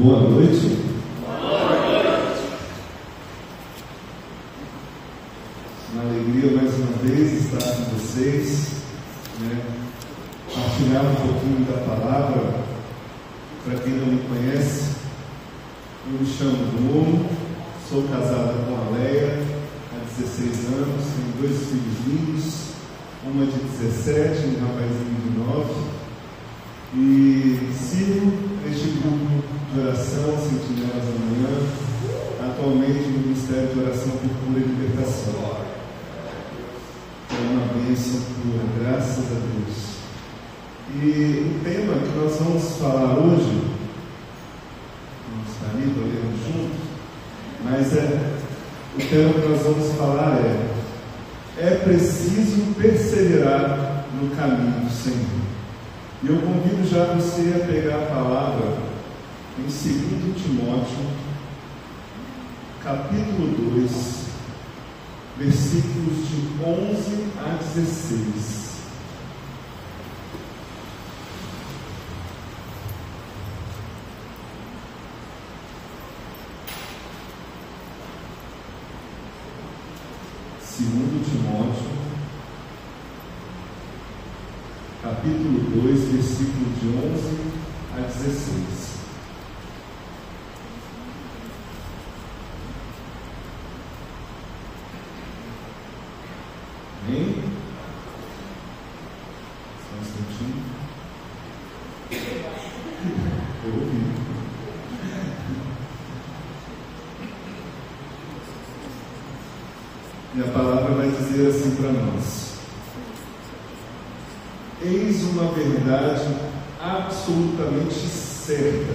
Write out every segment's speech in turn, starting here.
Boa noite. Boa noite. Uma alegria mais uma vez estar com vocês, partilhar um pouquinho da palavra. Para quem não me conhece, eu me chamo Bruno, sou casado com a Leia há 16 anos, tenho 2 filhos lindos, uma de 17 e um rapazinho de 9, e sirvo este grupo de oração Sentinelas da Manhã, atualmente no Ministério de Oração por Cura e Libertação. É uma bênção pura, graças a Deus. E o tema que nós vamos falar hoje, vamos estar ali, olhando juntos, mas o tema que nós vamos falar é preciso perseverar no caminho do Senhor. E eu convido já você a pegar a palavra em 2 Timóteo, capítulo 2, versículos de 11 a 16. Timóteo, capítulo 2, versículo de 11 a 16. Amém? Só um instantinho. Eu ouvi. E a palavra vai dizer assim para nós: eis uma verdade absolutamente certa.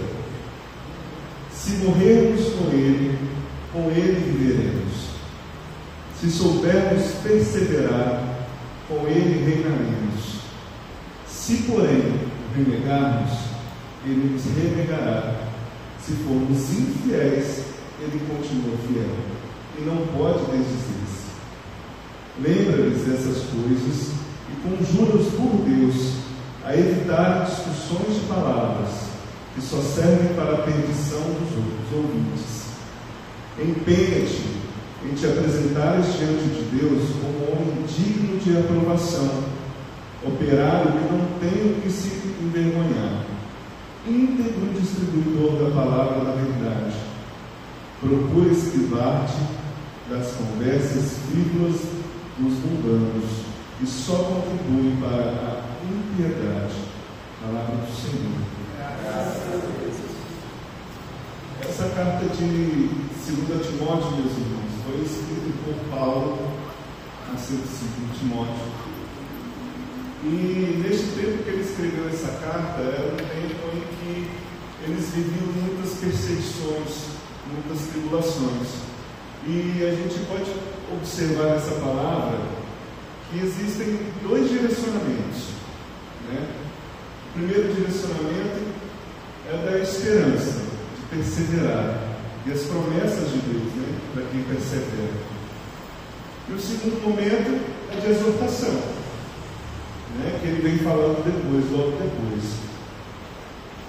Se morrermos com Ele viveremos. Se soubermos perseverar, com Ele reinaremos. Se, porém, renegarmos, Ele nos renegará. Se formos infiéis, Ele continua fiel e não pode desdizer-se. Lembra-lhes dessas coisas e conjura-os por Deus a evitar discussões de palavras que só servem para a perdição dos ouvintes. Empenha-te em te apresentares diante de Deus como homem digno de aprovação, operário que não tem o que se envergonhar, íntegro distribuidor da palavra da verdade. Procura esquivar-te das conversas frívolas dos mundanos, que só contribuem para a impiedade. Palavra do Senhor. Graças a Deus. Essa carta de 2 Timóteo, meus irmãos, foi escrita por Paulo a 2 Timóteo. E neste tempo que ele escreveu essa carta, era um tempo em que eles viviam muitas perseguições, muitas tribulações. E a gente pode observar nessa palavra que existem 2 direcionamentos, O primeiro direcionamento é da esperança, de perseverar, e as promessas de Deus, para quem persevera. E o segundo momento é de exortação, que ele vem falando depois, logo depois.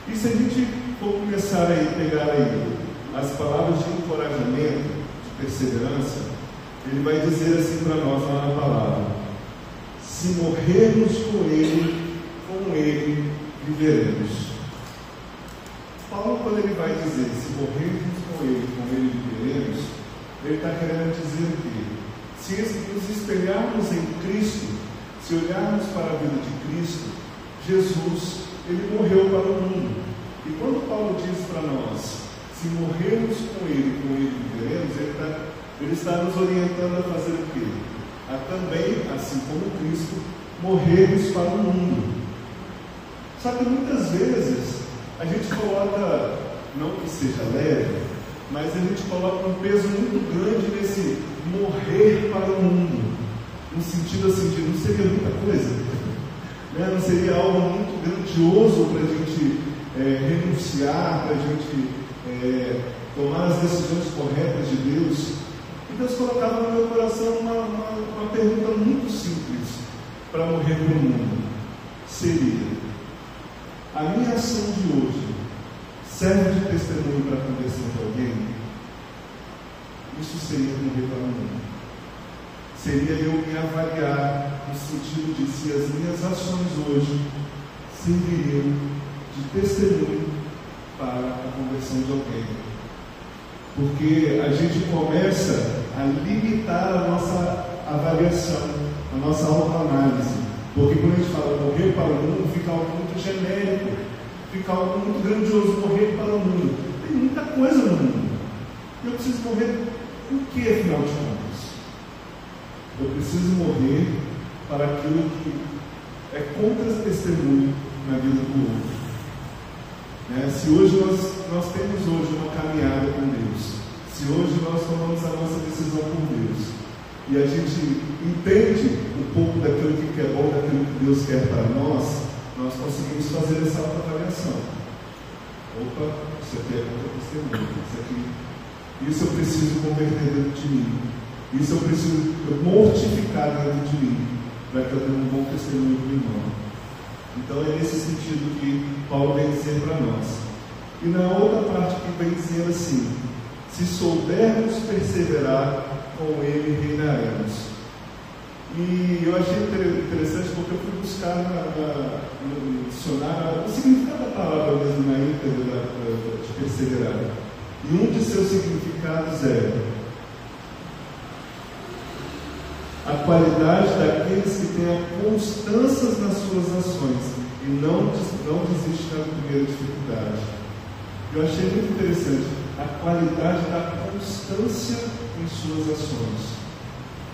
E se a gente for começar a pegar aí as palavras de encorajamento, de perseverança, ele vai dizer assim para nós lá na palavra: se morrermos com Ele viveremos. Paulo, quando ele vai dizer se morrermos com Ele viveremos, ele está querendo dizer o quê? Se nos espelharmos em Cristo, se olharmos para a vida de Cristo, Jesus, ele morreu para o mundo. E quando Paulo diz para nós, se morrermos com Ele viveremos, ele está nos orientando a fazer o quê? A também, assim como Cristo, morrermos para o mundo. Só que muitas vezes a gente coloca, não que seja leve, mas a gente coloca um peso muito grande nesse morrer para o mundo, no sentido assim de não seria muita coisa, não seria algo muito grandioso para a gente renunciar, para a gente tomar as decisões corretas de Deus. E Deus colocava no meu coração uma pergunta muito simples para morrer para o mundo: seria a minha ação de hoje serve de testemunho para a conversão de alguém, isso seria morrer para o mundo. Seria eu me avaliar no sentido de se as minhas ações hoje serviriam de testemunho para a conversão de alguém. Porque a gente começa a limitar a nossa avaliação, a nossa autoanálise. Porque quando a gente fala morrer para o mundo, fica algo muito genérico, fica algo muito grandioso. Morrer para o mundo. Tem muita coisa no mundo. Eu preciso morrer por quê, afinal de contas? Eu preciso morrer para aquilo que é contra-testemunho na vida do outro. Se hoje nós temos hoje uma caminhada com Deus, se hoje nós tomamos a nossa decisão por Deus, e a gente entende um pouco daquilo que é bom, daquilo que Deus quer para nós, nós conseguimos fazer essa autoavaliação. Opa, isso aqui é contra-testemunho, isso eu preciso converter dentro de mim, isso eu preciso mortificar dentro de mim, para que eu tenha um bom testemunho para o irmão. Então é nesse sentido que Paulo vem dizer para nós. E na outra parte que vem dizendo assim: se soubermos perseverar, com ele reinaremos. E eu achei interessante porque eu fui buscar no dicionário o significado da palavra mesmo na íntegra de perseverar. E um de seus significados é a qualidade daqueles que têm a constância nas suas ações e não desiste na primeira dificuldade. Eu achei muito interessante a qualidade da constância em suas ações.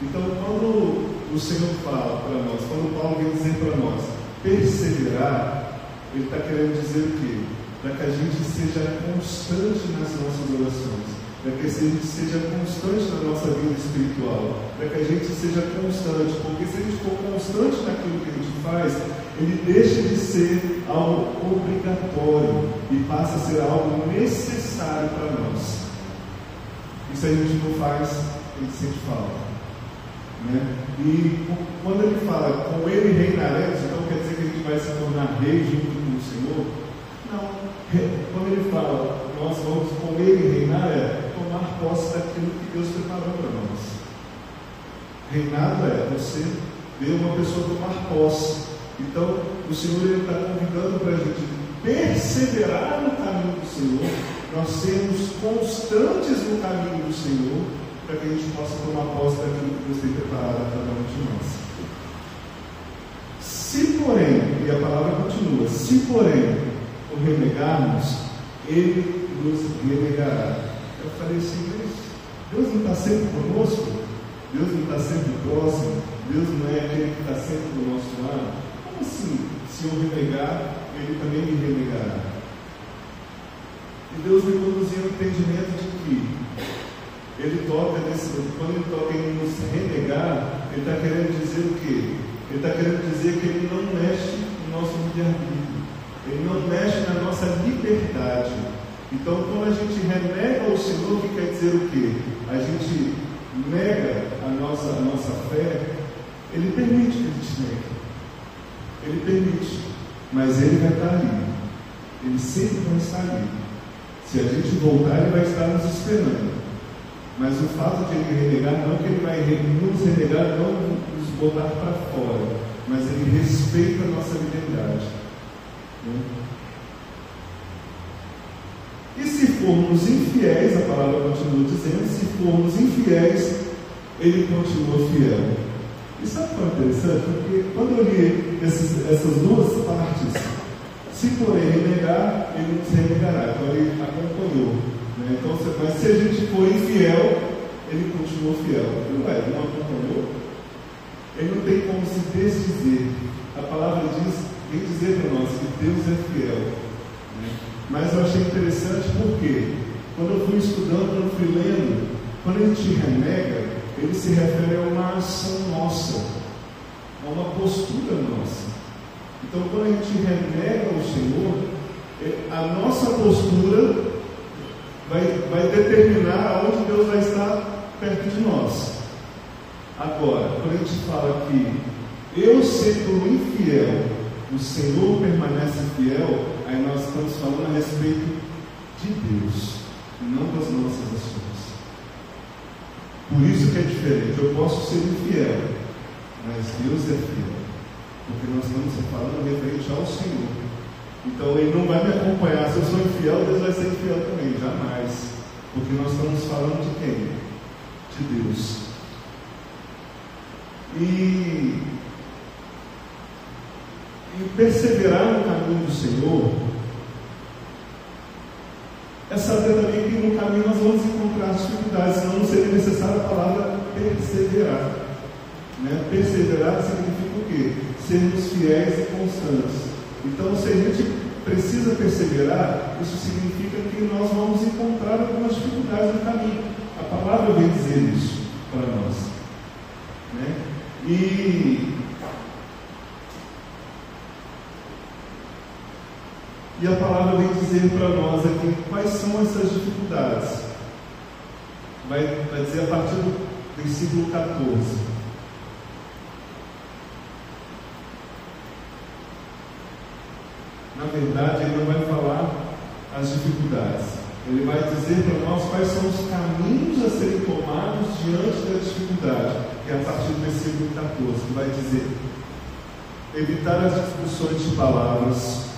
Então, quando o Senhor fala para nós, quando Paulo vem dizer para nós perseverar, ele está querendo dizer o quê? Para que a gente seja constante nas nossas orações, para que a gente seja constante na nossa vida espiritual, para que a gente seja constante, porque se a gente for constante naquilo que a gente faz, ele deixa de ser algo obrigatório e passa a ser algo necessário para nós. Isso a gente não faz, a gente sempre fala. E quando ele fala, com ele reinaremos, então quer dizer que a gente vai se tornar rei junto com o Senhor? Não. Quando ele fala, nós vamos com ele reinar, é tomar posse daquilo que Deus preparou para nós. Reinado é você ver uma pessoa tomar posse. Então, o Senhor está convidando para a gente perseverar no caminho do Senhor, nós sermos constantes no caminho do Senhor, para que a gente possa tomar posse daquilo que Deus tem preparado para cada um de nós. Se porém, e a palavra continua, se porém o renegarmos, ele nos renegará. Eu falei assim, Deus não está sempre conosco? Deus não está sempre próximo? Deus não é aquele que está sempre do nosso lado? Como assim? Se eu renegar, ele também me renegará. E Deus me conduziu ao entendimento de que ele toca quando ele toca em nos renegar, ele está querendo dizer o quê? Ele está querendo dizer que ele não mexe no nosso livre-arbítrio, ele não mexe na nossa liberdade. Então, quando a gente renega o Senhor, o que quer dizer o quê? A gente nega a nossa fé, ele permite que a gente negue. Ele permite, mas ele vai estar ali. Ele sempre vai estar ali. Se a gente voltar, ele vai estar nos esperando. Mas o fato de ele renegar, não que ele vai nos renegar, não nos botar para fora, mas ele respeita a nossa liberdade. E se formos infiéis, a palavra continua dizendo, se formos infiéis, ele continua fiel. E sabe o que é interessante? Porque quando eu li essas duas partes, se porém renegar, ele nos renegará. Então ele acompanhou. Então, mas se a gente for infiel, ele continua fiel. Ele não acompanhou. Ele não tem como se desdizer. A palavra vem dizer para nós que Deus é fiel. Mas eu achei interessante porque, quando eu fui estudando, quando eu fui lendo, quando a gente renega, ele se refere a uma ação nossa, a uma postura nossa. Então, quando a gente renega o Senhor, a nossa postura vai determinar aonde Deus vai estar perto de nós. Agora, quando a gente fala que eu sendo infiel, o Senhor permanece fiel, aí nós estamos falando a respeito de Deus, e não das nossas ações. Por isso que é diferente. Eu posso ser infiel, mas Deus é fiel, porque nós estamos falando referente ao Senhor. Então Ele não vai me acompanhar. Se eu sou infiel, Deus vai ser infiel também, jamais, porque nós estamos falando de quem? De Deus. E perseverar no caminho do Senhor é saber também que no caminho nós vamos encontrar dificuldades, senão não seria necessária a palavra perseverar. Perseverar significa o quê? Sermos fiéis e constantes. Então, se a gente precisa perseverar, isso significa que nós vamos encontrar algumas dificuldades no caminho. A palavra vem dizer isso para nós. E a palavra vem dizer para nós aqui quais são essas dificuldades. Vai dizer a partir do versículo 14. Na verdade, ele não vai falar as dificuldades. Ele vai dizer para nós quais são os caminhos a serem tomados diante da dificuldade, que é a partir do versículo 14, que vai dizer: evitar as discussões de palavras,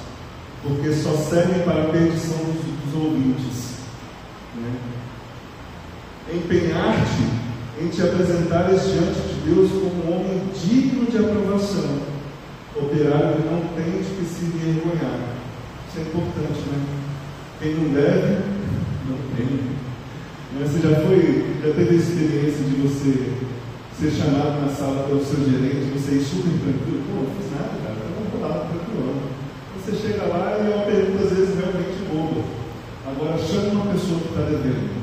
porque só servem para a perdição dos ouvintes. Empenhar-te em te apresentares diante de Deus como um homem digno de aprovação, operário que não tem de que se envergonhar. Isso é importante, Quem não deve, não tem. Você já teve a experiência de você ser chamado na sala pelo seu gerente, você ir super tranquilo? Pô, não fiz nada, cara, eu não vou lá, tranquilo. Você chega lá e é uma pergunta às vezes realmente boba. Agora chama uma pessoa que está devendo.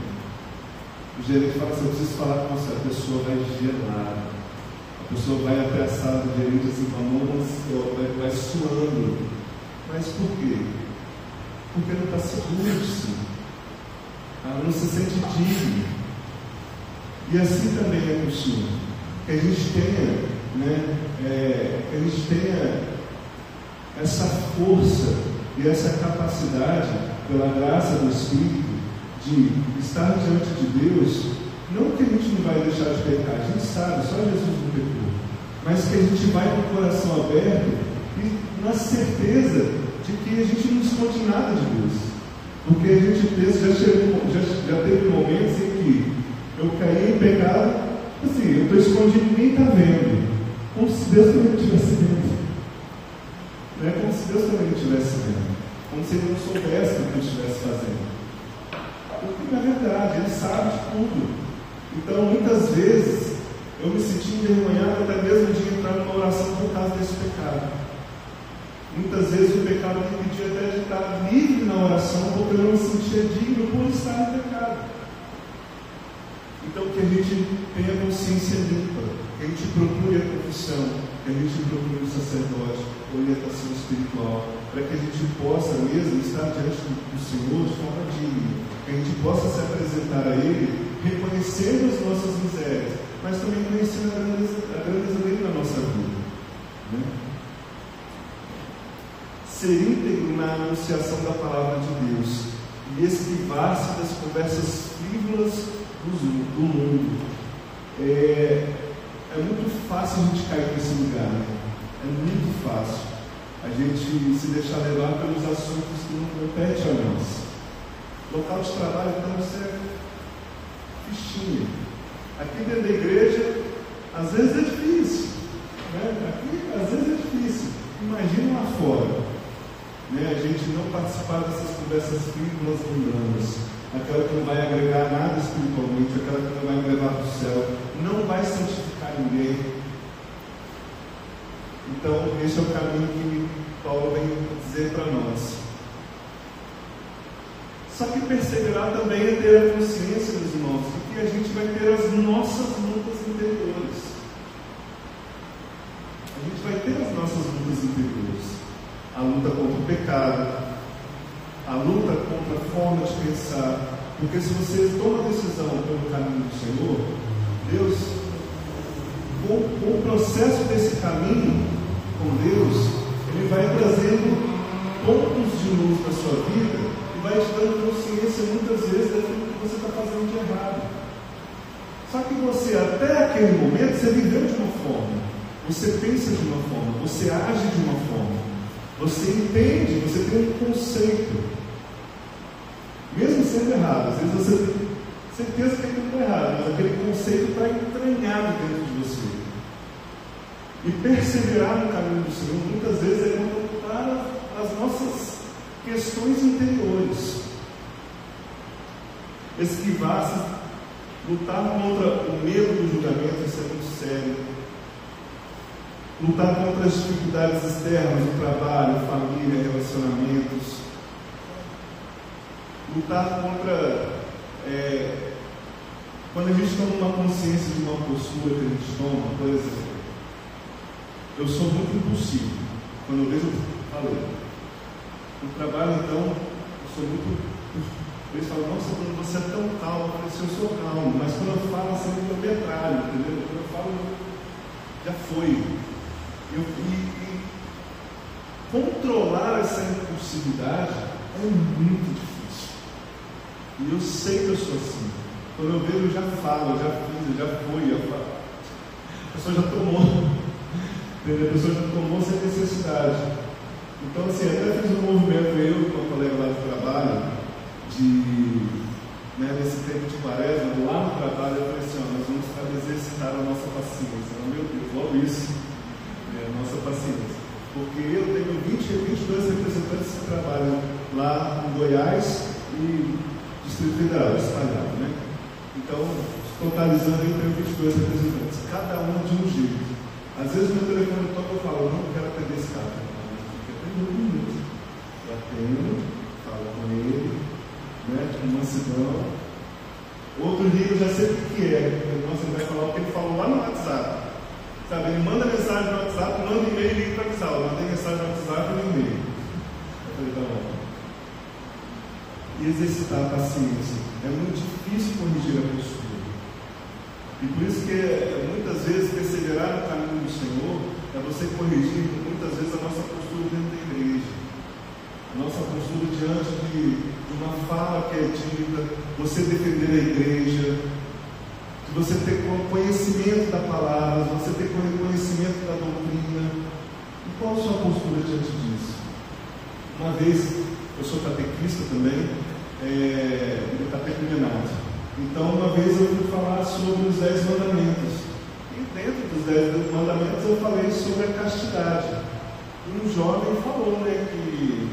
O gerente fala assim: eu preciso falar com você. A pessoa vai gelar. A pessoa vai até a sala do gerente assim, com a mão, vai suando. Mas por quê? Porque não está seguro de si. Ela não se sente digna. E assim também é com o Senhor. Que a gente tenha, essa força e essa capacidade, pela graça do Espírito, de estar diante de Deus. Não que a gente não vai deixar de pecar, a gente sabe, só Jesus não pecou, mas que a gente vai com o coração aberto e na certeza de que a gente não esconde nada de Deus, porque a gente pensa, já teve momentos em que eu caí em pecado, assim, eu estou escondido e ninguém está vendo, como se Deus também não estivesse vendo. Como se Deus também não estivesse vendo, como se Ele não soubesse o que eu estivesse fazendo. Porque na verdade Ele sabe de tudo. Então muitas vezes eu me senti envergonhado até mesmo de entrar numa oração por causa desse pecado. Muitas vezes o pecado me impedia até de estar livre na oração, porque eu não me sentia digno por estar no pecado. Então que a gente tenha consciência limpa, que a gente procure a confissão, que a gente procure o sacerdote, a orientação espiritual, para que a gente possa mesmo estar diante do Senhor de forma digna, que a gente possa se apresentar a Ele reconhecendo as nossas misérias, mas também conhecendo a grandeza dele na nossa vida. Ser íntegro na anunciação da palavra de Deus e esquivar-se das conversas frívolas do mundo. É muito fácil a gente cair nesse lugar, É muito fácil a gente se deixar levar pelos assuntos que não competem a nós. Local de trabalho, então, isso é fichinha. Aqui dentro da igreja, às vezes é difícil, Aqui, às vezes é difícil. Imagina lá fora, A gente não participar dessas conversas frívolas mundanas, aquela que não vai agregar nada espiritualmente, aquela que não vai me levar para o céu, não vai santificar ninguém. Então, esse é o caminho que Paulo vem dizer para nós. Só que perseverar também é ter a consciência dos irmãos, de que a gente vai ter as nossas lutas interiores. A gente vai ter as nossas lutas interiores. A luta contra o pecado, a luta contra a forma de pensar. Porque se você toma a decisão pelo caminho do Senhor, Deus, com o processo desse caminho com Deus, Ele vai trazendo pontos de luz na sua vida e vai te dando consciência aquele momento você viveu de uma forma, você pensa de uma forma, você age de uma forma, você entende, você tem um conceito, mesmo sendo errado. Às vezes você tem certeza que aquilo está errado, mas aquele conceito está entranhado dentro de você. E perseverar no caminho do Senhor muitas vezes é confrontar as nossas questões interiores, esquivar-se, lutar contra o medo do julgamento. Isso é muito sério. Lutar contra as dificuldades externas do trabalho, família, relacionamentos. Lutar contra quando a gente toma uma consciência de uma postura que a gente toma. Por exemplo, eu sou muito impulsivo. Quando eu vejo, falei. No trabalho, então, eu sou muito. Eles falam, nossa, quando você é tão calmo, eu falei assim, eu sou calmo, mas quando eu falo assim, eu metralho, entendeu? Quando eu falo, já foi. E controlar essa impulsividade é muito difícil. E eu sei que eu sou assim. Quando eu vejo, eu já falo, eu já fiz, eu já fui, eu falo. A pessoa já tomou, entendeu? A pessoa já tomou sem necessidade. Então, assim, até fiz um movimento, eu com a colega lá do trabalho, nesse tempo de quaresma, lá no trabalho, eu falei assim, nós vamos exercitar a nossa paciência. Meu Deus, logo isso, a nossa paciência. Porque eu tenho 22 representantes que trabalham lá em Goiás e Distrito Federal, espalhado, né? Então, totalizando, eu tenho 22 representantes, cada um de um jeito. Às vezes meu telefone toca, eu falo, não quero atender esse cara. Eu atendo, falo com ele, tipo mansidão. Outro dia eu já sei o que é. Nossa, ele vai falar o que ele falou lá no WhatsApp. Sabe, ele manda mensagem no WhatsApp, manda e-mail e liga para avisar. Eu mandei mensagem no WhatsApp e no e-mail. Eu falei, tá bom. E exercitar a paciência. É muito difícil corrigir a postura. E por isso que muitas vezes perseverar no caminho do Senhor é você corrigir muitas vezes a nossa postura dentro da igreja. A nossa postura diante de uma fala que é dita, você defender a igreja, de você ter conhecimento da palavra, de você ter conhecimento da doutrina. E qual a sua postura diante disso? Uma vez, eu sou catequista também, catecumenato. Então, uma vez eu fui falar sobre os 10 mandamentos. E dentro dos 10 mandamentos eu falei sobre a castidade. E um jovem falou, que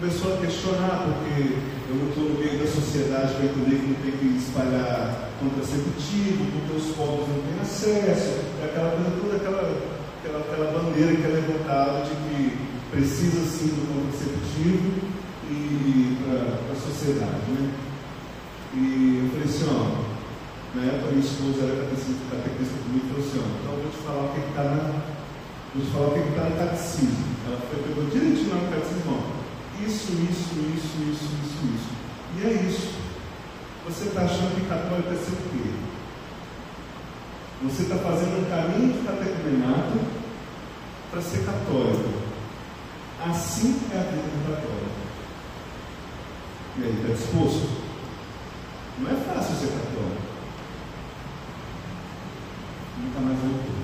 começou a questionar, porque eu não estou no meio da sociedade para entender que não tem que espalhar contraceptivo, porque os pobres não têm acesso, toda aquela bandeira que é levantada de que precisa sim do contraceptivo e para a sociedade, né? E eu falei assim, na época minha esposa era catequista comigo, falou assim, então eu vou te falar o que está no catecismo. Ela pegou direitinho no catecismo, isso. E é isso. Você está achando que católico é ser o quê? Você está fazendo um caminho de catecumenato para ser católico. Assim é a vida do católico. E aí, está disposto? Não é fácil ser católico. Nunca mais voltou.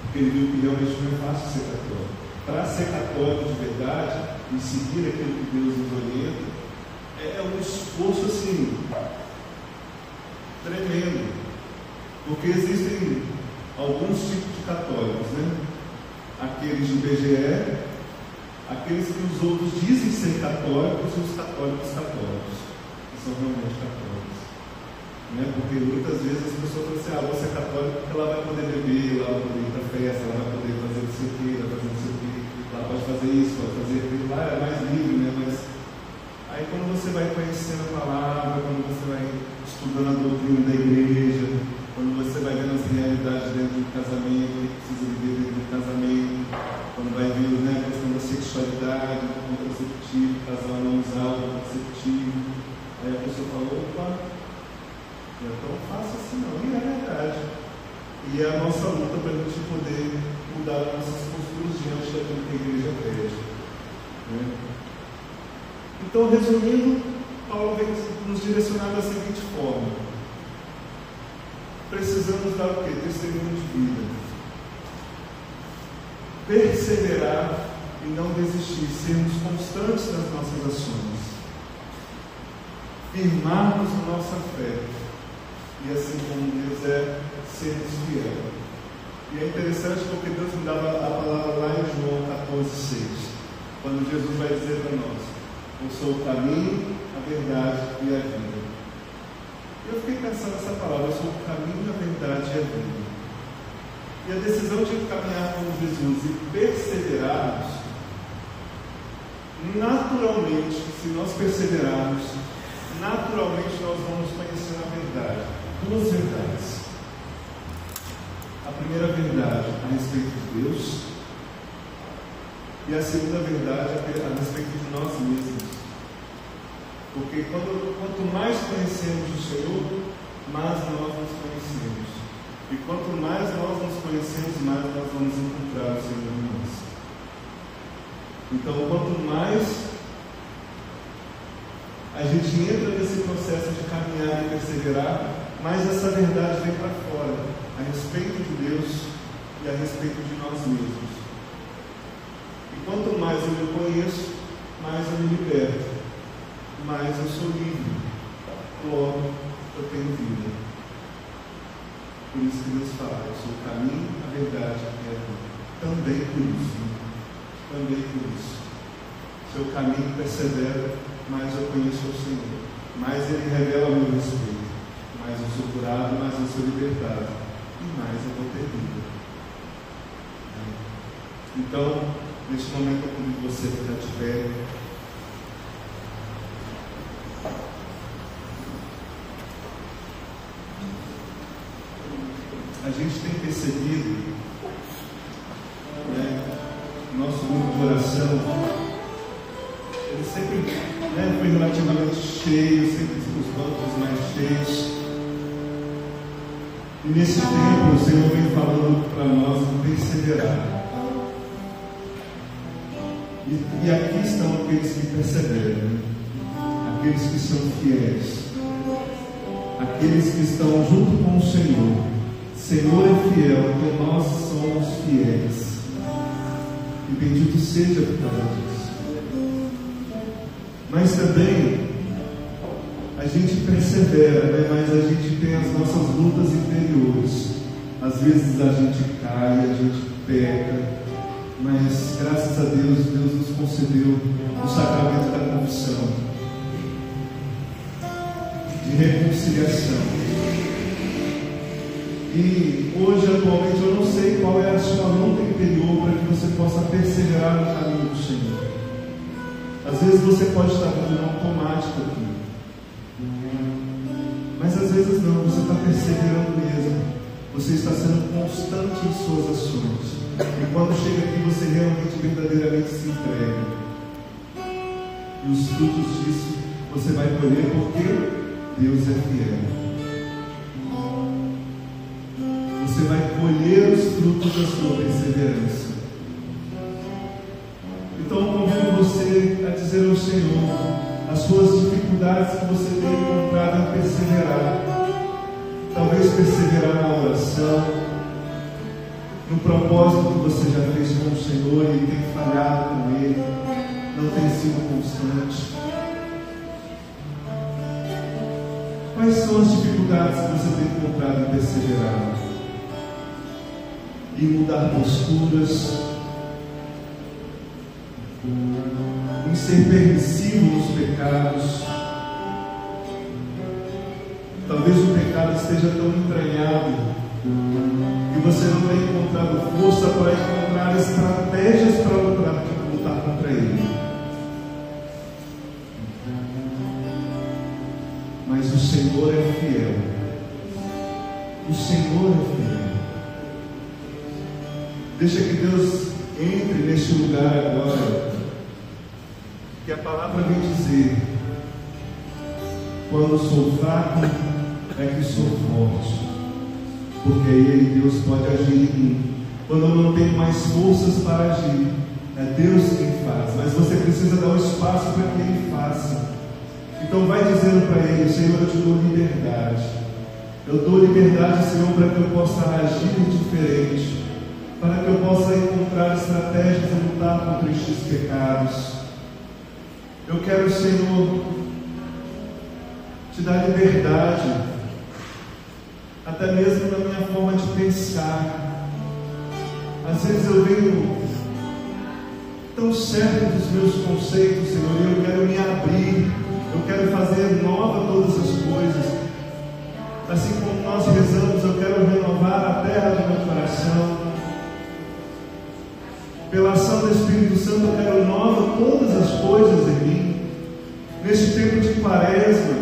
Porque ele viu que realmente não é fácil ser católico. Para ser católico de verdade e seguir aquilo que Deus nos orienta, é um esforço assim tremendo. Porque existem alguns tipos de católicos, né? Aqueles do IBGE, aqueles que os outros dizem ser católicos e os católicos que são realmente católicos, né? Porque muitas vezes as pessoas falam assim, você é católico porque ela vai poder beber, ela vai poder ir para festa, ela vai poder fazer não sei o que, ela vai fazer não sei o que, ela pode fazer isso, pode fazer aquilo, lá é mais livre, né? Mas aí quando você vai conhecendo a palavra, quando você vai estudando a doutrina da igreja, quando você vai vendo as realidades dentro do casamento, que precisa viver dentro do casamento, quando vai vendo, né, a questão da sexualidade, do contraceptivo, o casal não usar o contraceptivo, aí a pessoa fala, opa, não é tão fácil assim não, e é verdade. E é a nossa luta para a gente poder mudar nossas posturas diante daquilo que a igreja pede, né? Então, resumindo, Paulo vem nos direcionar da seguinte forma: precisamos dar o quê? Testemunho de vida. Perseverar e não desistir, sermos constantes nas nossas ações, firmarmos a nossa fé, e assim como Deus é, sermos fiel. E é interessante porque Deus me dava a palavra lá em João 14,6, quando Jesus vai dizer para nós: eu sou o caminho, a verdade e a vida. Eu fiquei pensando nessa palavra: eu sou o caminho, a verdade e a vida. E a decisão de caminhar com Jesus e perseverarmos, naturalmente, se nós perseverarmos, naturalmente nós vamos conhecer a verdade. Duas verdades. A primeira verdade a respeito de Deus, e a segunda verdade a respeito de nós mesmos. Porque quanto mais conhecemos o Senhor, mais nós nos conhecemos. E quanto mais nós nos conhecemos, mais nós vamos encontrar o Senhor em nós. Então, quanto mais a gente entra nesse processo de caminhar e perseverar, mais essa verdade vem para fora, a respeito de Deus e a respeito de nós mesmos. E quanto mais eu me conheço, mais eu me liberto, mais eu sou livre, logo eu tenho vida. Por isso que Deus fala: eu sou o caminho, a verdade e a vida. Também por isso. Se eu caminho e persevero, mais eu conheço o Senhor, mais Ele revela o meu respeito, mais eu sou curado, mais eu sou libertado, e mais eu vou ter vida. Então, neste momento eu convido você a ficar de pé. A gente tem percebido, nosso grupo de oração, ele sempre foi relativamente cheio, sempre os bancos mais cheios. E nesse tempo o Senhor vem falando para nós de perseverar. E aqui estão aqueles que perseveram, aqueles que são fiéis, aqueles que estão junto com o Senhor. Senhor é fiel, então nós somos fiéis. E bendito seja por causa disso. Mas também a gente persevera, mas a gente tem as nossas lutas interiores. Às vezes a gente cai, a gente peca, mas graças a Deus, Deus nos concedeu o sacramento da confissão, de reconciliação. E hoje, atualmente, eu não sei qual é a sua luta interior para que você possa perseverar no caminho do Senhor. Às vezes você pode estar indo no automático aqui, mas às vezes não, você está perseverando mesmo. Você está sendo constante em suas ações. E quando chega aqui, você realmente, verdadeiramente se entrega. E os frutos disso você vai colher, porque Deus é fiel. Você vai colher os frutos da sua perseverança. Então eu convido você a dizer ao Senhor as suas dificuldades que você tem encontrado em perseverar. Talvez perseverar na oração, no propósito que você já fez com o Senhor e tem falhado com Ele, não tem sido constante. Quais são as dificuldades que você tem encontrado em perseverar? Em mudar posturas, em ser permissivo nos pecados. Talvez o pecado esteja tão entranhado que você não tenha encontrado força para encontrar estratégias para lutar contra ele. Mas o Senhor é fiel. O Senhor é fiel. Deixa que Deus entre neste lugar agora, que a palavra vem dizer: quando sou fraco, é que sou forte, porque aí Deus pode agir em mim. Quando eu não tenho mais forças para agir, é Deus quem faz, mas você precisa dar o espaço para que Ele faça. Então vai dizendo para Ele: Senhor, eu te dou liberdade. Eu dou liberdade, Senhor, para que eu possa agir diferente, para que eu possa encontrar estratégias e lutar contra estes pecados. Eu quero, Senhor, te dar liberdade, até mesmo na minha forma de pensar. Às vezes eu venho tão certo dos meus conceitos, Senhor, e eu quero me abrir, eu quero fazer nova todas as coisas. Assim como nós rezamos, eu quero renovar a terra do meu coração. Pela ação do Espírito Santo, eu quero nova todas as coisas em mim. Neste tempo de quaresma,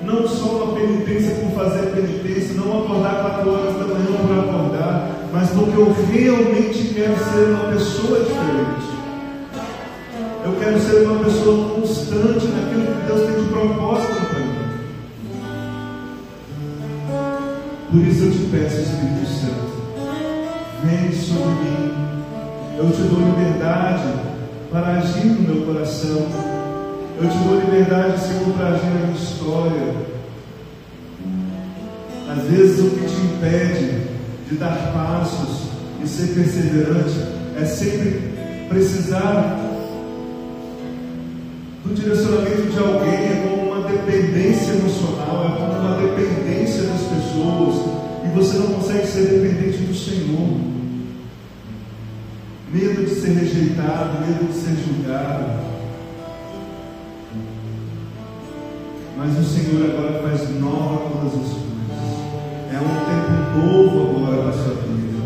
não só uma penitência por fazer penitência, não acordar 4 horas da manhã por acordar, mas porque eu realmente quero ser uma pessoa diferente. Eu quero ser uma pessoa constante naquilo que Deus tem de propósito para mim. Por isso eu te peço, Espírito Santo, vem sobre mim. Eu te dou liberdade para agir no meu coração. Eu te dou liberdade, Senhor, para agir na minha história. Às vezes o que te impede de dar passos e ser perseverante é sempre precisar do direcionamento de alguém. É como uma dependência emocional, é como uma dependência das pessoas, e você não consegue ser dependente do Senhor. Medo de ser rejeitado, medo de ser julgado. Mas o Senhor agora faz nova todas as coisas. É um tempo novo agora na sua vida.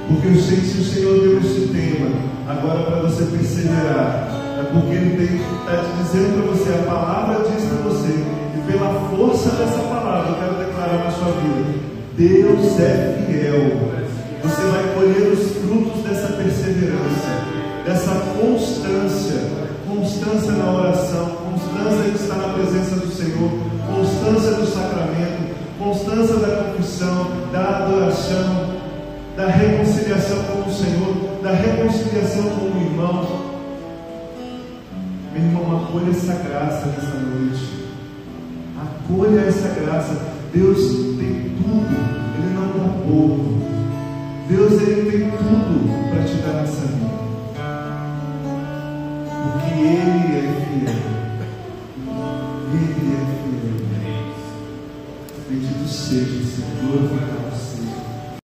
Porque eu sei que se o Senhor deu esse tema agora para você perseverar, é porque Ele está te dizendo para você, a palavra diz para você, e pela força dessa palavra eu quero declarar na sua vida: Deus é fiel. Você vai colher os frutos dessa perseverança, dessa constância na oração, constância de estar na presença do Senhor, constância do sacramento, constância da confissão, da adoração, da reconciliação com o Senhor, da reconciliação com o irmão. Meu irmão, acolha essa graça nessa noite. Acolha essa graça. Deus tem tudo, Ele não dá pouco. Deus, Ele tem tudo para te dar nessa vida, porque Ele é fiel. Ele é fiel. Bendito seja, Senhor, glorificado.